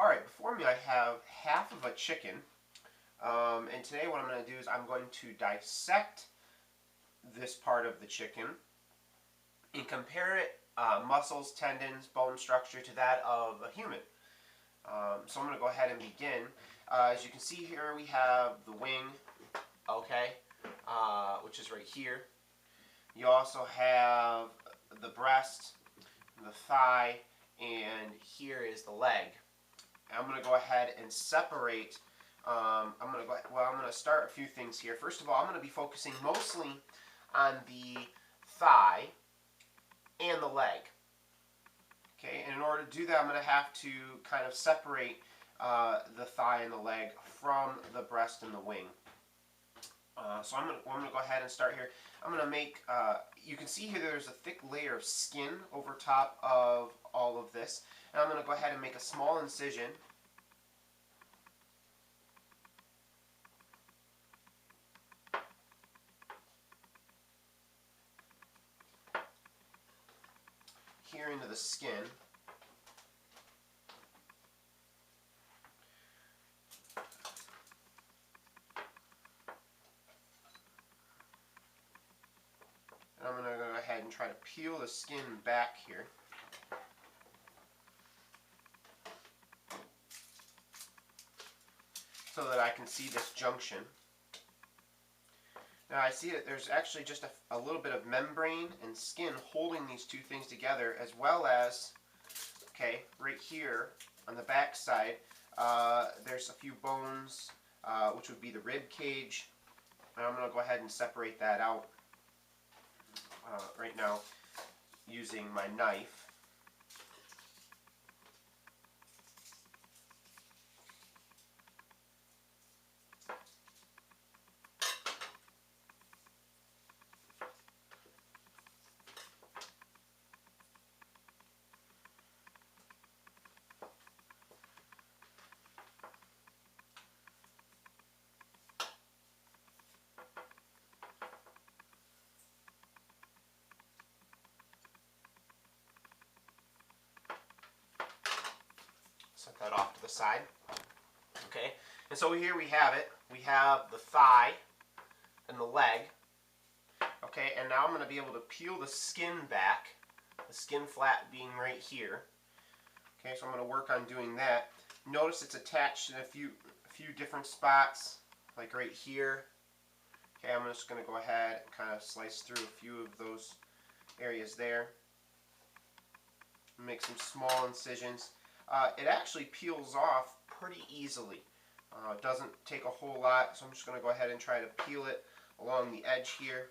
Alright, before me I have half of a chicken, and today what I'm going to do is I'm going to dissect this part of the chicken and compare it, muscles, tendons, bone structure, to that of a human. So I'm going to go ahead and begin. As you can see here, we have the wing, okay, which is right here. You also have the breast, the thigh, and here is the leg. I'm going to go ahead and separate. I'm going to start a few things here. First of all, I'm going to be focusing mostly on the thigh and the leg. Okay, and in order to do that, I'm going to have to kind of separate the thigh and the leg from the breast and the wing. So I'm going to go ahead and start here. I'm going to make, you can see here there's a thick layer of skin over top of all of this. And I'm going to go ahead and make a small incision. Here into the skin. And I'm going to go ahead and try to peel the skin back here. So that I can see this junction. Now I see that there's actually just a little bit of membrane and skin holding these two things together, as well as, okay, right here on the back side, there's a few bones, which would be the rib cage. And I'm going to go ahead and separate that out right now using my knife. Set that off to the side. Okay, and so here we have it. We have the thigh and the leg. Okay, and now I'm going to be able to peel the skin back, the skin flat being right here. Okay, so I'm going to work on doing that. Notice it's attached in a few different spots, like right here. Okay, I'm just going to go ahead and kind of slice through a few of those areas there. Make some small incisions. It actually peels off pretty easily. It doesn't take a whole lot, so I'm just going to go ahead and try to peel it along the edge here.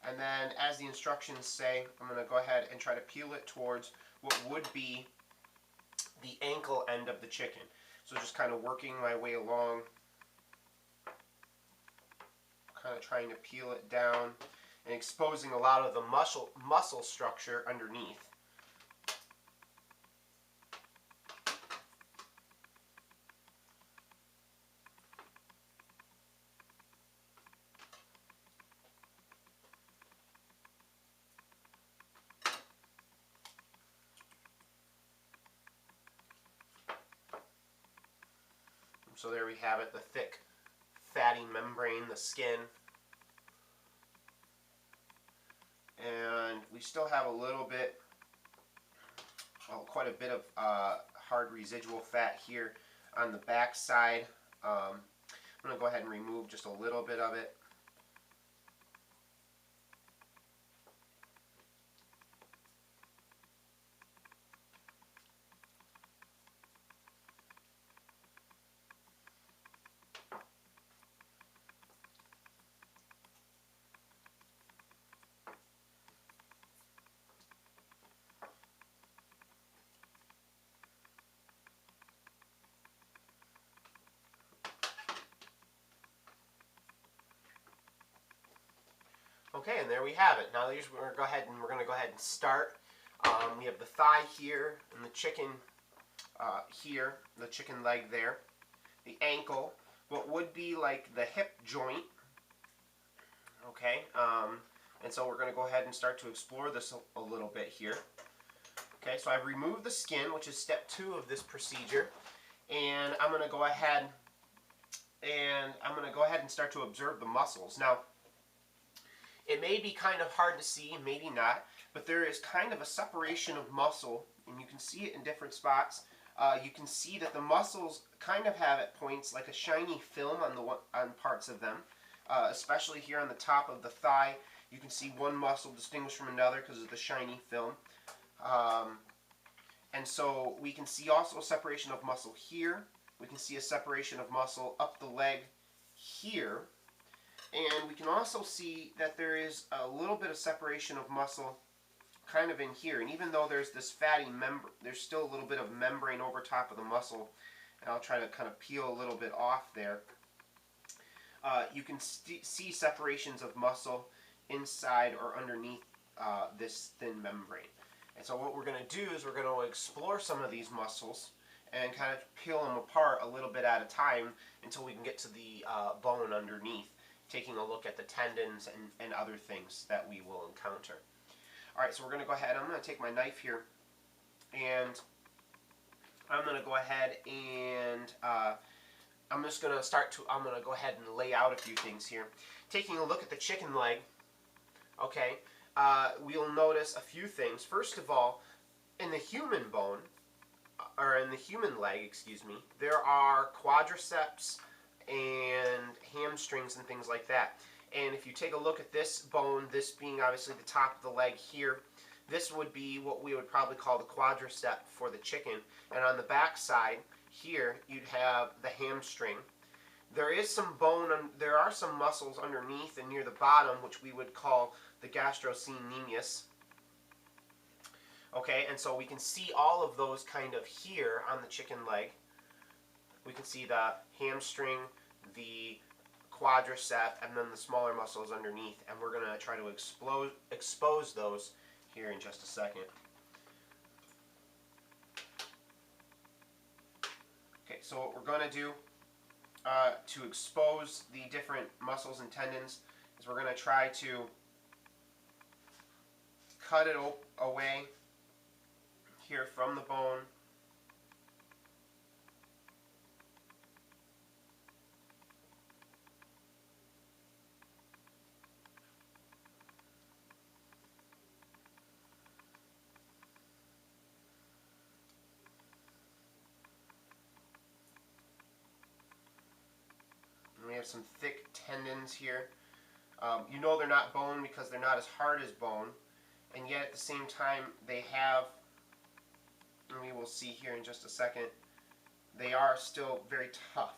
And then, as the instructions say, I'm going to go ahead and try to peel it towards what would be the ankle end of the chicken. So just kind of working my way along, kind of trying to peel it down and exposing a lot of the muscle structure underneath. So there we have it, the thick, fatty membrane, the skin. And we still have a little bit, well, quite a bit of hard residual fat here on the back side. I'm going to go ahead and remove just a little bit of it. Okay, and there we have it. Now we're going to go ahead and start. We have the thigh here and the chicken here, the chicken leg there, the ankle, what would be like the hip joint, Okay, and so we're going to go ahead and start to explore this a little bit here. Okay, so I've removed the skin, which is step 2 of this procedure, and I'm going to go ahead and start to observe the muscles. Now, it may be kind of hard to see, maybe not, but there is kind of a separation of muscle, and you can see it in different spots. You can see that the muscles kind of have at points like a shiny film on parts of them, especially here on the top of the thigh. You can see one muscle distinguished from another because of the shiny film. And so we can see also a separation of muscle here. We can see a separation of muscle up the leg here. And we can also see that there is a little bit of separation of muscle kind of in here. And even though there's this fatty membrane, there's still a little bit of membrane over top of the muscle. And I'll try to kind of peel a little bit off there. You can see separations of muscle inside or underneath this thin membrane. And so what we're going to do is we're going to explore some of these muscles and kind of peel them apart a little bit at a time until we can get to the bone underneath, taking a look at the tendons and other things that we will encounter. Alright, so we're going to go ahead. I'm going to take my knife here, and I'm going to go ahead and I'm going to go ahead and lay out a few things here. Taking a look at the chicken leg, okay, we'll notice a few things. First of all, in the human bone, or in the human leg, excuse me, there are quadriceps and hamstrings and things like that. And if you take a look at this bone, this being obviously the top of the leg here, this would be what we would probably call the quadricep for the chicken. And on the back side here, you'd have the hamstring. There is some bone, there are some muscles underneath and near the bottom, which we would call the gastrocnemius. Okay, and so we can see all of those kind of here on the chicken leg. We can see the hamstring, the quadricep, and then the smaller muscles underneath. And we're going to try to expose those here in just a second. Okay, so what we're going to do to expose the different muscles and tendons is we're going to try to cut it away here from the bone. And we have some thick tendons here. You know they're not bone because they're not as hard as bone, and yet at the same time they have, and we will see here in just a second, they are still very tough.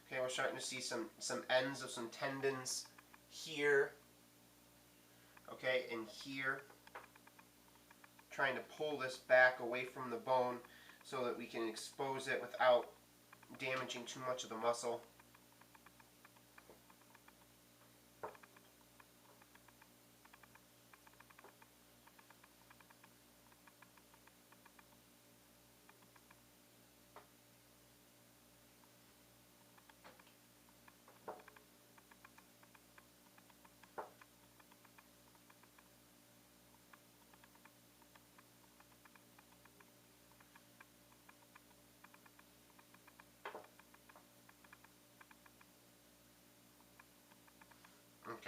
Okay, we're starting to see some ends of some tendons here, okay, and here. Trying to pull this back away from the bone so that we can expose it without damaging too much of the muscle.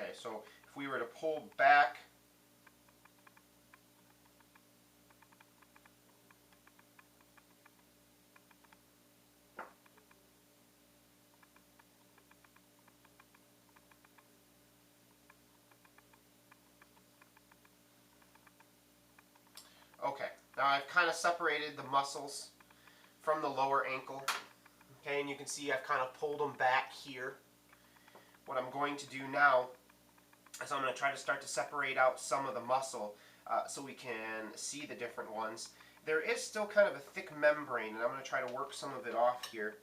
Okay, so if we were to pull back, okay, now I've kind of separated the muscles from the lower ankle, okay, and you can see I've kind of pulled them back here. What I'm going to do now is I'm going to try to start to separate out some of the muscle so we can see the different ones. There is still kind of a thick membrane, and I'm going to try to work some of it off here.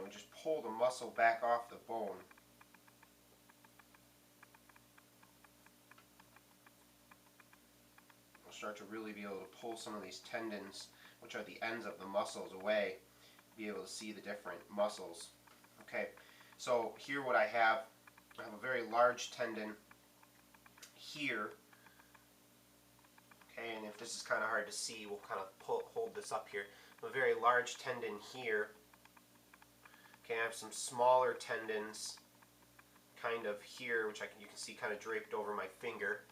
and just pull the muscle back off the bone. We'll start to really be able to pull some of these tendons, which are the ends of the muscles, away, be able to see the different muscles. Okay, so here what I have a very large tendon here. Okay, and if this is kind of hard to see, we'll kind of hold this up here. A very large tendon here. Okay, I have some smaller tendons kind of here, which you can see kind of draped over my finger.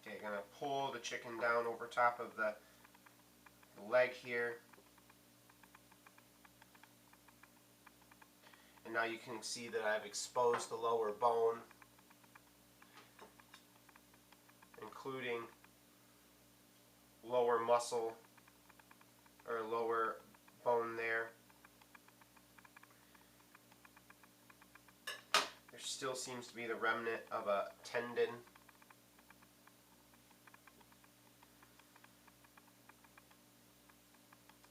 Okay, going to pull the chicken down over top of the leg here. And now you can see that I've exposed the lower bone, including lower muscle or lower bone there. There still seems to be the remnant of a tendon.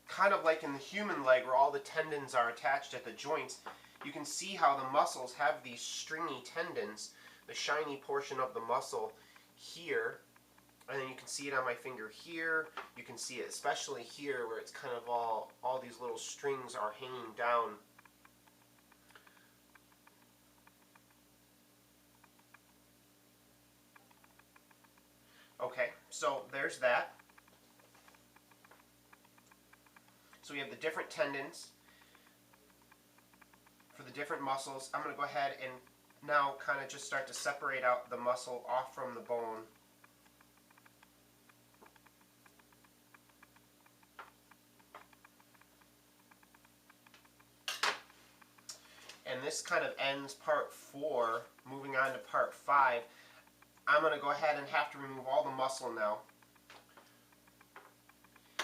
Kind of like in the human leg where all the tendons are attached at the joints, you can see how the muscles have these stringy tendons, the shiny portion of the muscle here, and then you can see it on my finger here. You can see it especially here where it's kind of all these little strings are hanging down. Okay, so there's that. So we have the different tendons for the different muscles. I'm going to go ahead and now kind of just start to separate out the muscle off from the bone. And this kind of ends part 4. Moving on to part 5. I'm going to go ahead and have to remove all the muscle now.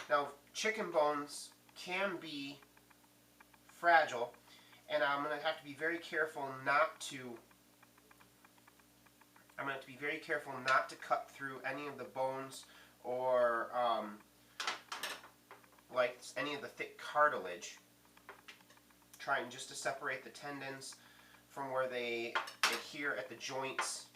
Now, chicken bones can be fragile, and I'm going to have to be very careful not to cut through any of the bones or like any of the thick cartilage. Trying just to separate the tendons from where they adhere at the joints.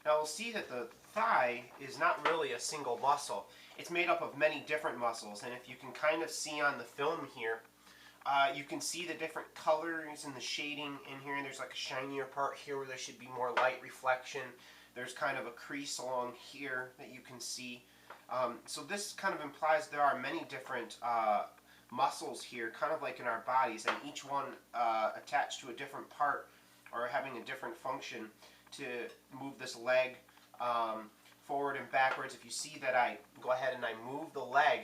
Now we'll see that the thigh is not really a single muscle. It's made up of many different muscles, and if you can kind of see on the film here, you can see the different colors and the shading in here. There's like a shinier part here where there should be more light reflection. There's kind of a crease along here that you can see. So this kind of implies there are many different muscles here, kind of like in our bodies, and each one attached to a different part or having a different function to move this leg forward and backwards. If you see that I go ahead and I move the leg,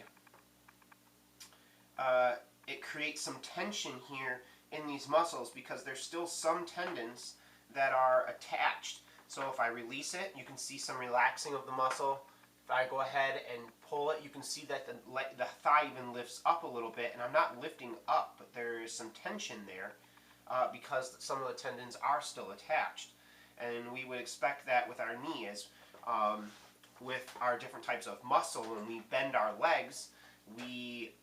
it creates some tension here in these muscles because there's still some tendons that are attached. So if I release it, you can see some relaxing of the muscle. If I go ahead and pull it, you can see that the thigh even lifts up a little bit, and I'm not lifting up, but there is some tension there because some of the tendons are still attached. And we would expect that with our knee, as with our different types of muscle, when we bend our legs, we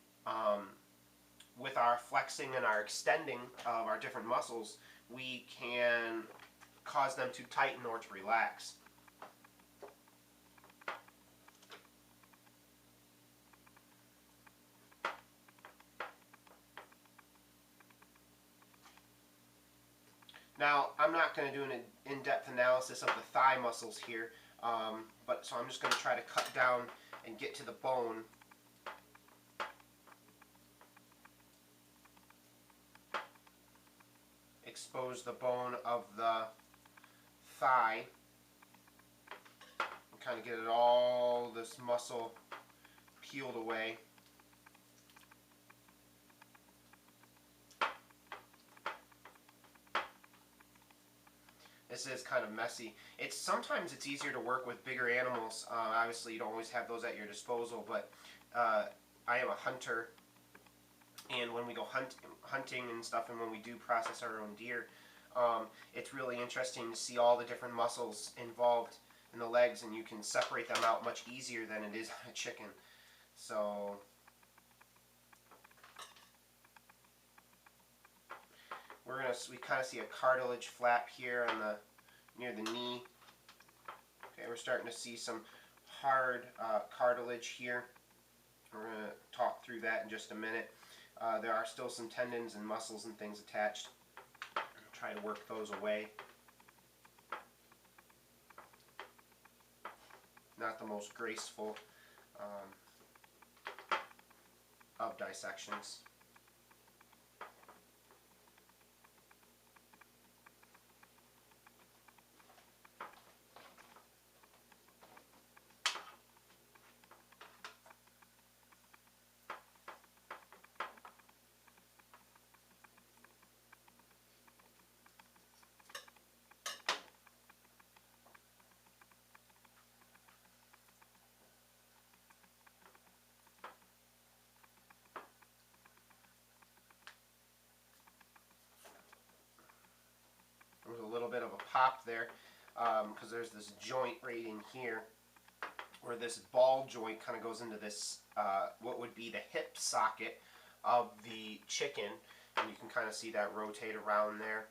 with our flexing and our extending of our different muscles, we can cause them to tighten or to relax. Now, I'm not going to do an in-depth analysis of the thigh muscles here, so I'm just going to try to cut down and get to the bone. Expose the bone of the thigh and kind of get it all, this muscle peeled away. This is kind of messy. Sometimes it's easier to work with bigger animals. Obviously, you don't always have those at your disposal, but I am a hunter, and when we go hunting and stuff, and when we do process our own deer, it's really interesting to see all the different muscles involved in the legs, and you can separate them out much easier than it is on a chicken. So we kind of see a cartilage flap here on near the knee. Okay, we're starting to see some hard cartilage here. We're going to talk through that in just a minute. There are still some tendons and muscles and things attached. I'll try to work those away. Not the most graceful of dissections. There's a little bit of a pop there because there's this joint right in here where this ball joint kind of goes into this, what would be the hip socket of the chicken, and you can kind of see that rotate around there.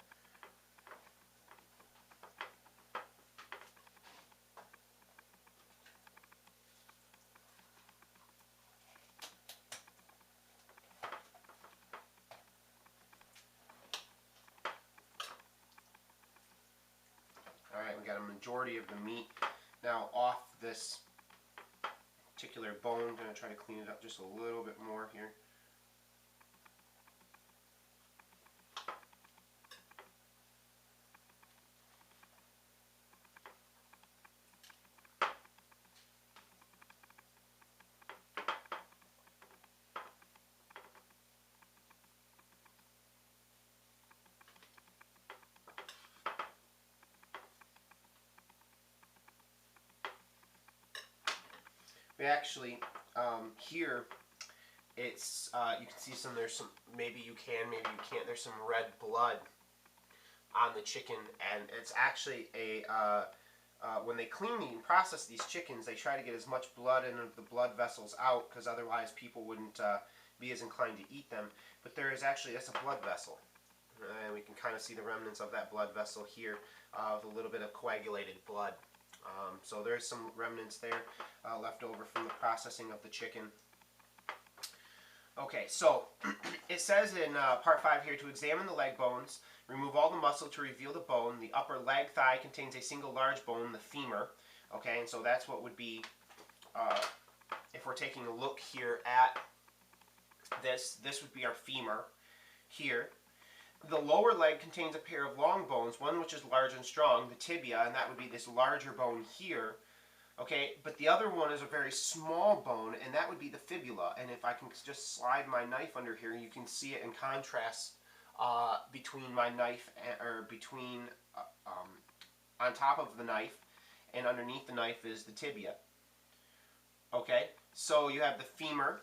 Alright, we got a majority of the meat now off this particular bone. I'm going to try to clean it up just a little bit more here. We actually, here, it's, you can see there's some, maybe you can't, there's some red blood on the chicken, and it's actually when they clean and process these chickens, they try to get as much blood and the blood vessels out, because otherwise people wouldn't be as inclined to eat them. But that's a blood vessel. And we can kind of see the remnants of that blood vessel here, with a little bit of coagulated blood. So there's some remnants there left over from the processing of the chicken. Okay, so it says in part 5 here, to examine the leg bones, remove all the muscle to reveal the bone. The upper leg thigh contains a single large bone, the femur. Okay, and so that's what would be, if we're taking a look here at this would be our femur here. The lower leg contains a pair of long bones, one which is large and strong, the tibia, and that would be this larger bone here. Okay, but the other one is a very small bone, and that would be the fibula. And if I can just slide my knife under here, you can see it in contrast between my knife, or between, on top of the knife, and underneath the knife is the tibia. Okay, so you have the femur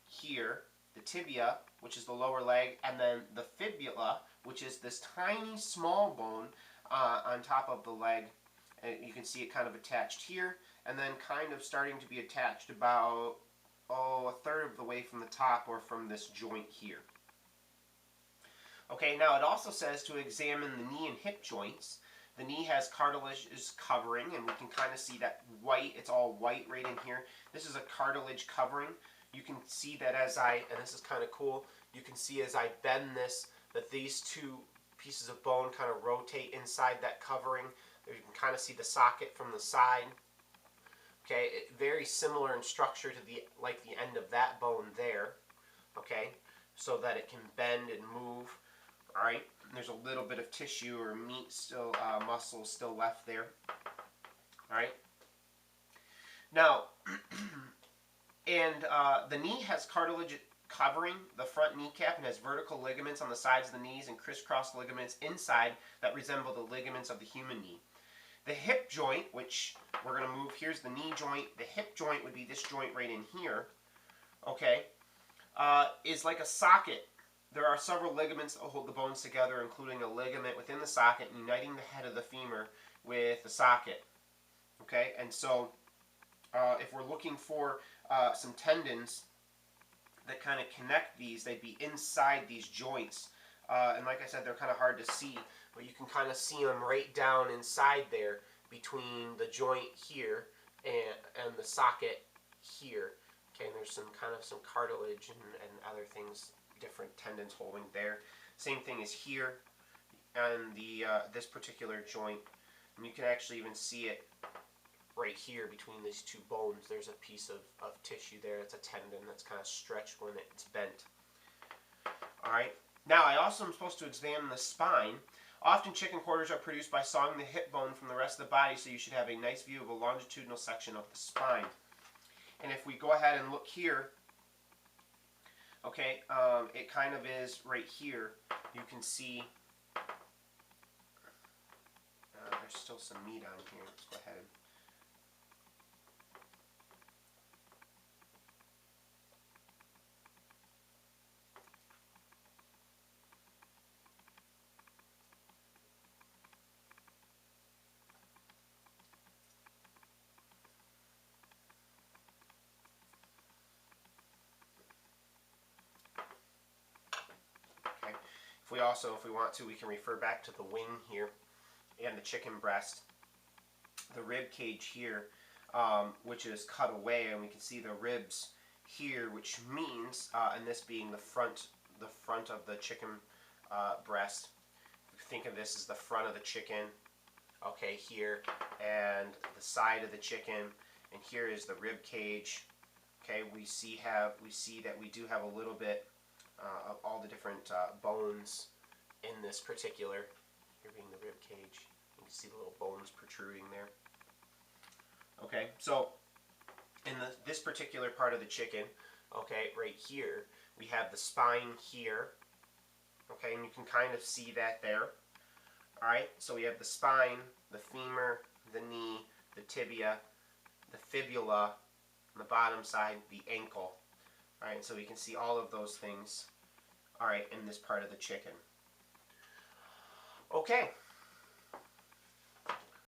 here, the tibia, which is the lower leg, and then the fibula, which is this tiny small bone on top of the leg. And you can see it kind of attached here, and then kind of starting to be attached about, a third of the way from the top, or from this joint here. Okay, now it also says to examine the knee and hip joints. The knee has cartilage covering, and we can kind of see that white. It's all white right in here. This is a cartilage covering. You can see that as and this is kind of cool, you can see as I bend this, that these two pieces of bone kind of rotate inside that covering. You can kind of see the socket from the side. Okay, very similar in structure to the end of that bone there. Okay, so that it can bend and move. All right, there's a little bit of tissue or meat still, muscle still left there. All right. Now, and the knee has cartilage covering the front kneecap, and has vertical ligaments on the sides of the knees and crisscross ligaments inside that resemble the ligaments of the human knee. The hip joint, which we're going to move, here's the knee joint. The hip joint would be this joint right in here, okay, is like a socket. There are several ligaments that hold the bones together, including a ligament within the socket uniting the head of the femur with the socket. Okay, and so if we're looking for some tendons that kind of connect these, they'd be inside these joints. And like I said, they're kind of hard to see, but you can kind of see them right down inside there between the joint here and the socket here. Okay, and there's some cartilage and other things, different tendons holding there. Same thing is here and this particular joint, and you can actually even see it right here between these two bones. There's a piece of tissue there. It's a tendon that's kind of stretched when it's bent. All right. Now, I also am supposed to examine the spine. Often chicken quarters are produced by sawing the hip bone from the rest of the body, so you should have a nice view of a longitudinal section of the spine. And if we go ahead and look here, okay, it kind of is right here. You can see there's still some meat on here. Let's go ahead and if we want to, we can refer back to the wing here and the chicken breast, the rib cage here, which is cut away, and we can see the ribs here, which means, and this being the front of the chicken breast. Think of this as the front of the chicken, okay, here, and the side of the chicken, and here is the rib cage. Okay, we see that we do have a little bit of all the different bones in this particular, here being the rib cage. You can see the little bones protruding there. Okay, so in this particular part of the chicken, okay, right here, we have the spine here, okay, and you can kind of see that there. All right, so we have the spine, the femur, the knee, the tibia, the fibula, on the bottom side, the ankle. All right, so we can see all of those things, all right, in this part of the chicken. Okay,